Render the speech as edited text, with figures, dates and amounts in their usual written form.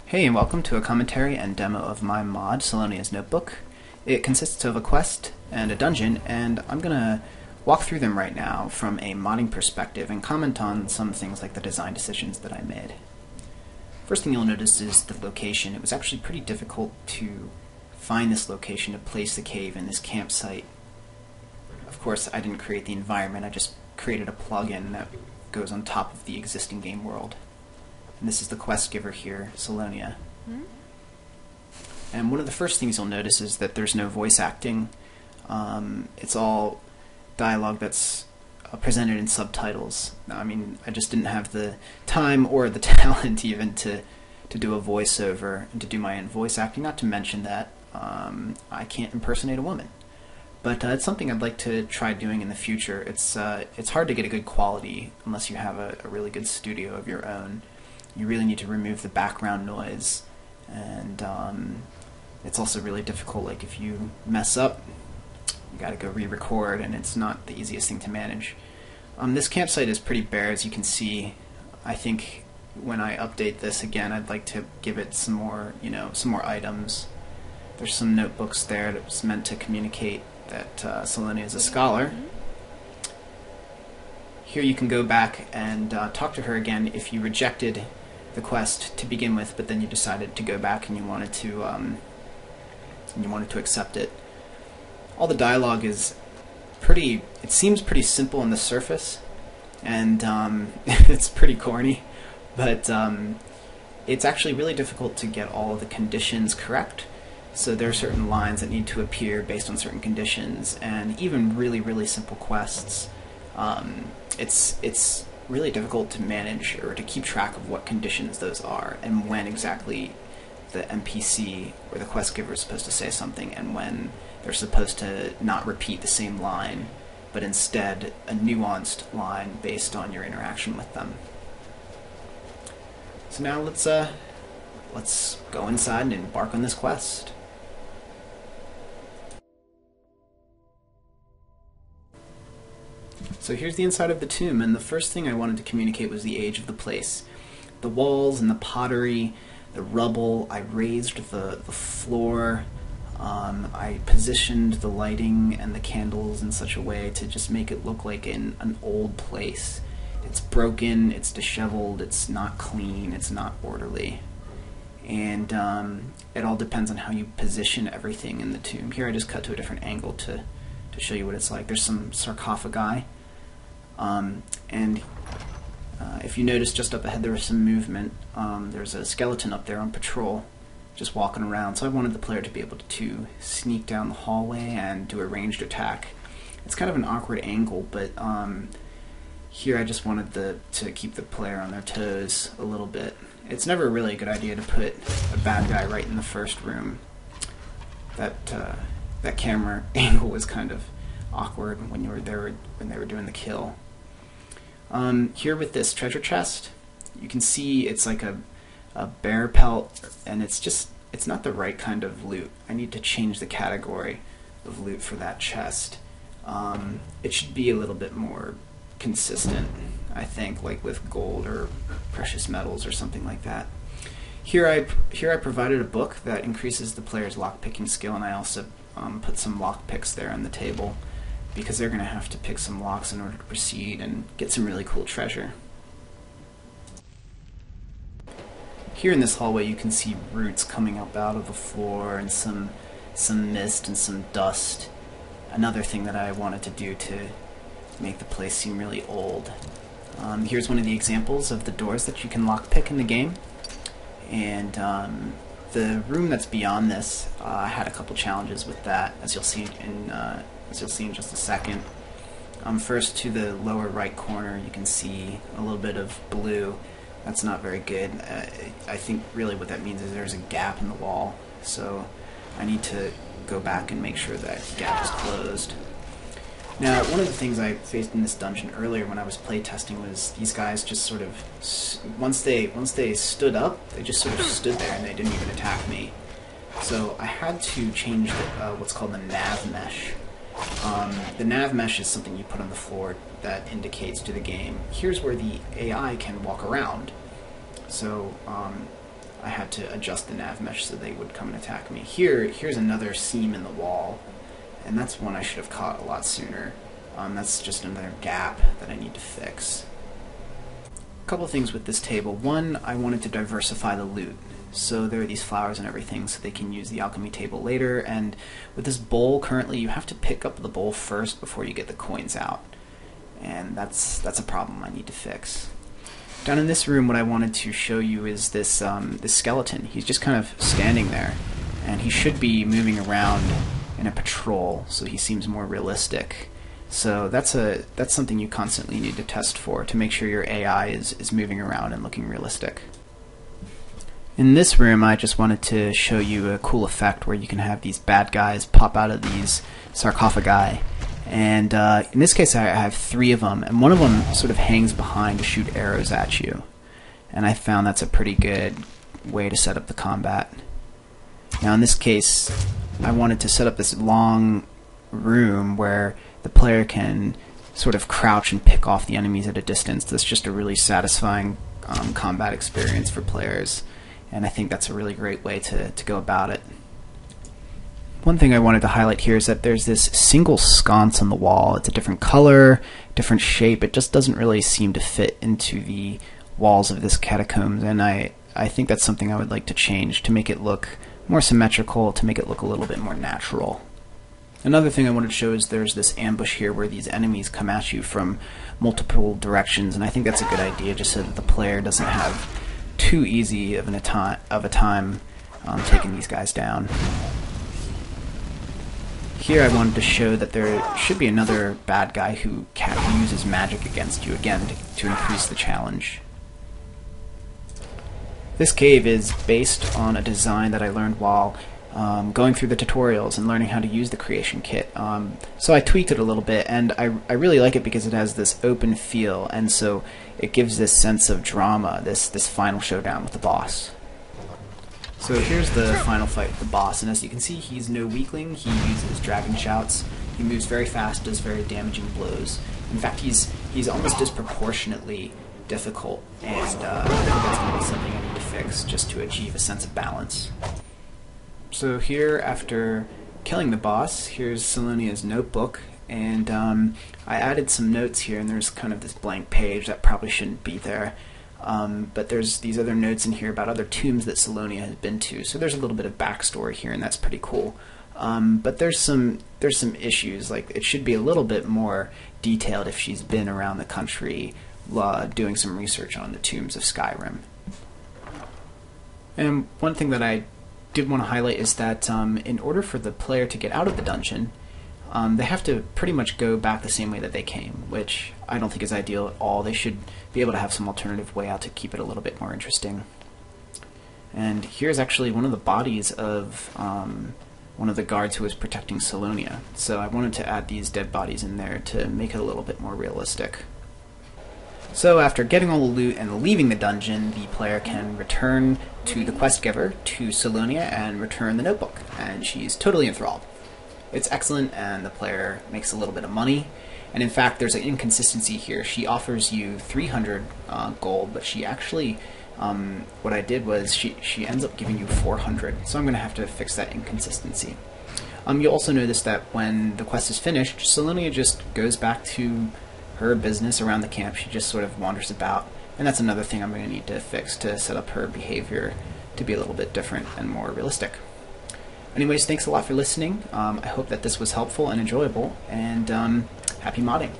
Hey, and welcome to a commentary and demo of my mod, Salonia's Notebook. It consists of a quest and a dungeon, and I'm going to walk through them right now from a modding perspective and comment on some things like the design decisions that I made. First thing you'll notice is the location. It was actually pretty difficult to find this location to place the cave in this campsite. Of course, I didn't create the environment, I just created a plugin that goes on top of the existing game world. And this is the quest giver here, Salonia. And one of the first things you'll notice is that there's no voice acting. It's all dialogue that's presented in subtitles. I mean, I just didn't have the time or the talent even to do a voiceover and to do my own voice acting, not to mention that I can't impersonate a woman. But it's something I'd like to try doing in the future. It's hard to get a good quality unless you have a really good studio of your own. You really need to remove the background noise, and it's also really difficult. Like, if you mess up, you gotta go re-record, and it's not the easiest thing to manage. This campsite is pretty bare, as you can see. I think when I update this again, I'd like to give it some more, some more items. There's some notebooks there that was meant to communicate that Salonia is a scholar. Here you can go back and talk to her again if you rejected the quest to begin with, but then you decided to go back and you wanted to accept it. All the dialogue is it seems pretty simple on the surface, and it's pretty corny, but it's actually really difficult to get all of the conditions correct. So there are certain lines that need to appear based on certain conditions, and even really simple quests. It's really difficult to manage or to keep track of what conditions those are and when exactly the NPC or the quest giver is supposed to say something and when they're supposed to not repeat the same line, but instead a nuanced line based on your interaction with them. So now let's go inside and embark on this quest. So here's the inside of the tomb, and the first thing I wanted to communicate was the age of the place. The walls and the pottery, the rubble, I raised the floor, I positioned the lighting and the candles in such a way to just make it look like an old place. It's broken, it's disheveled, it's not clean, it's not orderly. And it all depends on how you position everything in the tomb. Here I just cut to a different angle to show you what it's like. There's some sarcophagi. If you notice just up ahead there was some movement. There's a skeleton up there on patrol, just walking around. So I wanted the player to be able to sneak down the hallway and do a ranged attack. It's kind of an awkward angle, but here I just wanted to keep the player on their toes a little bit. It's never really a good idea to put a bad guy right in the first room. That camera angle was kind of awkward when they were doing the kill. Here with this treasure chest, you can see it's like a bear pelt, and it's not the right kind of loot. I need to change the category of loot for that chest. It should be a little bit more consistent, I think, like with gold or precious metals or something like that. Here I provided a book that increases the player's lockpicking skill, and I also put some lock picks there on the table, because they're going to have to pick some locks in order to proceed and get some really cool treasure. Here in this hallway you can see roots coming up out of the floor and some mist and some dust. Another thing that I wanted to do to make the place seem really old. Here's one of the examples of the doors that you can lockpick in the game. And the room that's beyond this, I had a couple challenges with that, as you'll see in just a second. First, to the lower right corner, you can see a little bit of blue. That's not very good. I think really what that means is there's a gap in the wall, so I need to go back and make sure that gap is closed. Now, one of the things I faced in this dungeon earlier when I was playtesting was these guys just sort of, once they stood up, they just sort of stood there and they didn't even attack me. So I had to change what's called the nav mesh. The nav mesh is something you put on the floor that indicates to the game, here's where the AI can walk around. So I had to adjust the nav mesh so they would come and attack me. Here's another seam in the wall, and that's one I should have caught a lot sooner. That's just another gap that I need to fix. A couple things with this table. One, I wanted to diversify the loot. So there are these flowers and everything so they can use the alchemy table later, and with this bowl currently you have to pick up the bowl first before you get the coins out. And that's a problem I need to fix. Down in this room, what I wanted to show you is this this skeleton. He's just kind of standing there, and he should be moving around in a patrol, so he seems more realistic. So that's something you constantly need to test for to make sure your AI is moving around and looking realistic. In this room, I just wanted to show you a cool effect where you can have these bad guys pop out of these sarcophagi. And in this case, I have 3 of them, and one of them sort of hangs behind to shoot arrows at you. And I found that's a pretty good way to set up the combat. Now in this case, I wanted to set up this long room where the player can sort of crouch and pick off the enemies at a distance. That's just a really satisfying combat experience for players, and I think that's a really great way to go about it. One thing I wanted to highlight here is that there's this single sconce on the wall. It's a different color, different shape. It just doesn't really seem to fit into the walls of this catacombs, and I think that's something I would like to change to make it look more symmetrical, to make it look a little bit more natural. Another thing I wanted to show is there's this ambush here where these enemies come at you from multiple directions, and I think that's a good idea just so that the player doesn't have too easy of a time taking these guys down. Here I wanted to show that there should be another bad guy who uses magic against you, again, to increase the challenge. This cave is based on a design that I learned while going through the tutorials and learning how to use the creation kit. So I tweaked it a little bit, and I really like it because it has this open feel, and so it gives this sense of drama, this final showdown with the boss. So here's the final fight with the boss, and as you can see, he's no weakling. He uses dragon shouts. He moves very fast, does very damaging blows. In fact, he's almost disproportionately difficult, and I think that's going to be something I need to fix just to achieve a sense of balance. So here, after killing the boss, here's Salonia's notebook, and I added some notes here, and there's kind of this blank page that probably shouldn't be there. But there's these other notes in here about other tombs that Salonia has been to, so there's a little bit of backstory here, and that's pretty cool. But there's some issues, like it should be a little bit more detailed if she's been around the country doing some research on the tombs of Skyrim. And one thing that I did want to highlight is that in order for the player to get out of the dungeon, they have to pretty much go back the same way that they came, which I don't think is ideal at all. They should be able to have some alternative way out to keep it a little bit more interesting. And here's actually one of the bodies of one of the guards who was protecting Salonia. So I wanted to add these dead bodies in there to make it a little bit more realistic. So after getting all the loot and leaving the dungeon, the player can return to the quest giver, to Salonia, and return the notebook, and she's totally enthralled. It's excellent, and the player makes a little bit of money. And in fact, there's an inconsistency here. She offers you 300 gold, but she actually, what I did was she ends up giving you 400. So I'm going to have to fix that inconsistency. You'll also notice that when the quest is finished, Salonia just goes back to her business around the camp. She just sort of wanders about, and that's another thing I'm going to need to fix to set up her behavior to be a little bit different and more realistic. Anyways, thanks a lot for listening. I hope that this was helpful and enjoyable, and happy modding.